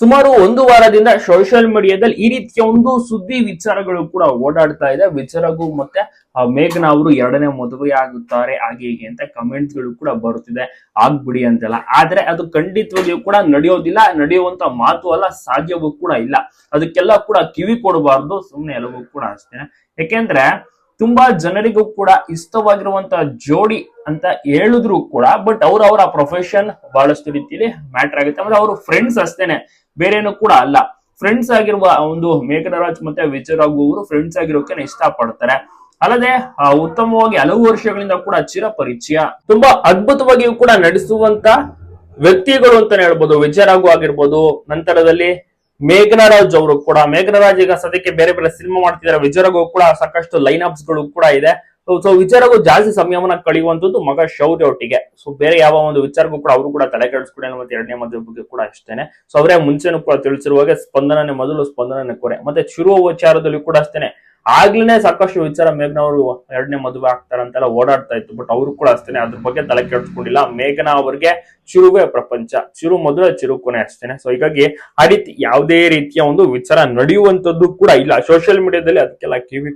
ಸುಮಾರು ಒಂದು ವಾರದಿಂದ ಸೋಷಿಯಲ್ ಮೀಡಿಯಾದಲ್ಲಿ ಈ ರೀತಿಯ ಒಂದು ಸುದ್ದಿ ವಿಚಾರಗಳು ಕೂಡ ಓಡಾಡ್ತಾ ಇದೆ. ವಿಚಾರಗೂ ಮತ್ತೆ ಮೇಘನಾ ಅವರು ಎರಡನೇ ಮದುವೆ ಆಗುತ್ತಾರೆ ಹಾಗೆ ಹೀಗೆ ಅಂತ ಕಮೆಂಟ್ಸ್ ಗಳು ಕೂಡ ಬರುತ್ತಿದೆ. ಆಗ್ಬಿಡಿ ಅಂತೆಲ್ಲ, ಆದ್ರೆ ಅದು ಖಂಡಿತವಾಗಿಯೂ ಕೂಡ ನಡೆಯೋದಿಲ್ಲ, ನಡೆಯುವಂತ ಮಾತು ಅಲ್ಲ, ಸಾಧ್ಯವೂ ಕೂಡ ಇಲ್ಲ. ಅದಕ್ಕೆಲ್ಲ ಕೂಡ ಕಿವಿ ಕೊಡಬಾರ್ದು, ಸುಮ್ನೆ ಎಲ್ಲವೂ ಕೂಡ ಅಷ್ಟೇನೆ. ಯಾಕೆಂದ್ರೆ ತುಂಬಾ ಜನರಿಗೂ ಕೂಡ ಇಷ್ಟವಾಗಿರುವಂತಹ ಜೋಡಿ ಅಂತ ಹೇಳಿದ್ರು ಕೂಡ, ಬಟ್ ಅವರ ಪ್ರೊಫೆಷನ್ ಬಹಳಷ್ಟು ರೀತಿಯಲ್ಲಿ ಮ್ಯಾಟರ್ ಆಗುತ್ತೆ. ಮತ್ತೆ ಅವರು ಫ್ರೆಂಡ್ಸ್ ಅಷ್ಟೇನೆ, ಬೇರೇನು ಕೂಡ ಅಲ್ಲ. ಫ್ರೆಂಡ್ಸ್ ಆಗಿರುವ ಒಂದು ಮೇಘನಾ ರಾಜ್ ಮತ್ತೆ ವಿಜಯ್ ರಾಘು ಅವರು ಫ್ರೆಂಡ್ಸ್ ಆಗಿರೋಕೆ ಇಷ್ಟಪಡ್ತಾರೆ. ಅಲ್ಲದೆ ಉತ್ತಮವಾಗಿ ಹಲವು ವರ್ಷಗಳಿಂದ ಕೂಡ ಚಿರಪರಿಚಯ, ತುಂಬಾ ಅದ್ಭುತವಾಗಿಯೂ ಕೂಡ ನಡೆಸುವಂತ ವ್ಯಕ್ತಿಗಳು ಅಂತಾನೆ ಹೇಳ್ಬೋದು. ವಿಜಯ್ ರಾಘು ಆಗಿರ್ಬೋದು, ನಂತರದಲ್ಲಿ ಮೇಘನಾ ರಾಜ್ ಅವರು ಕೂಡ. ಮೇಘನಾ ರಾಜ್ ಈಗ ಸದ್ಯಕ್ಕೆ ಬೇರೆ ಬೇರೆ ಸಿನಿಮಾ ಮಾಡ್ತಿದ್ದಾರೆ. ವಿಜಯ್ ರಾಘು ಕೂಡ ಸಾಕಷ್ಟು ಲೈನ್ ಅಪ್ಸ್ ಗಳು ಕೂಡ ಇದೆ. ಸೊ ವಿಜಯ್ ರಾಘು ಜಾಸ್ತಿ ಸಮಯವನ್ನ ಕಳೆಯುವಂತದ್ದು ಮಗ ಶೌರ್ಯ ಒಟ್ಟಿಗೆ. ಸೊ ಬೇರೆ ಯಾವ ಒಂದು ವಿಚಾರಕ್ಕೂ ಕೂಡ ಅವರು ಕೂಡ ತಲೆ ಕೆಡಿಸ್ಕೊಂಡಿಲ್ಲ. ಮತ್ತೆ ಎರಡನೇ ಮದುವೆ ಬಗ್ಗೆ ಕೂಡ ಅಷ್ಟೇನೆ. ಸೊ ಅವರೇ ಮುಂಚೆನೂ ಕೂಡ ತಿಳಿಸಿರುವಾಗ ಸ್ಪಂದನನೇ ಮೊದಲು, ಸ್ಪಂದನನೇ ಕೊನೆ. ಮತ್ತೆ ಚಿರುವ ವಿಚಾರದಲ್ಲಿ ಕೂಡ ಅಷ್ಟೇನೆ, ಆಗ್ಲೇ ಸಾಕಷ್ಟು ವಿಚಾರ ಮೇಘನಾ ಅವರು ಎರಡನೇ ಮದುವೆ ಆಗ್ತಾರಂತೆಲ್ಲ ಓಡಾಡ್ತಾ ಇತ್ತು. ಬಟ್ ಅವರು ಕೂಡ ಅಷ್ಟೇನೆ ಅದ್ರ ಬಗ್ಗೆ ತಲೆ ಕೆಡಿಸ್ಕೊಂಡಿಲ್ಲ. ಮೇಘನಾ ಅವರಿಗೆ ಚಿರುವೇ ಪ್ರಪಂಚ, ಚಿರು ಮದುವೆ ಚಿರು ಕೊನೆ ಅಷ್ಟೇನೆ. ಸೊ ಹೀಗಾಗಿ ಆ ರೀತಿ ಯಾವುದೇ ರೀತಿಯ ಒಂದು ವಿಚಾರ ನಡೆಯುವಂತದ್ದು ಕೂಡ ಇಲ್ಲ ಸೋಷಿಯಲ್ ಮೀಡಿಯಾದಲ್ಲಿ. ಅದಕ್ಕೆಲ್ಲ ಕಿವಿ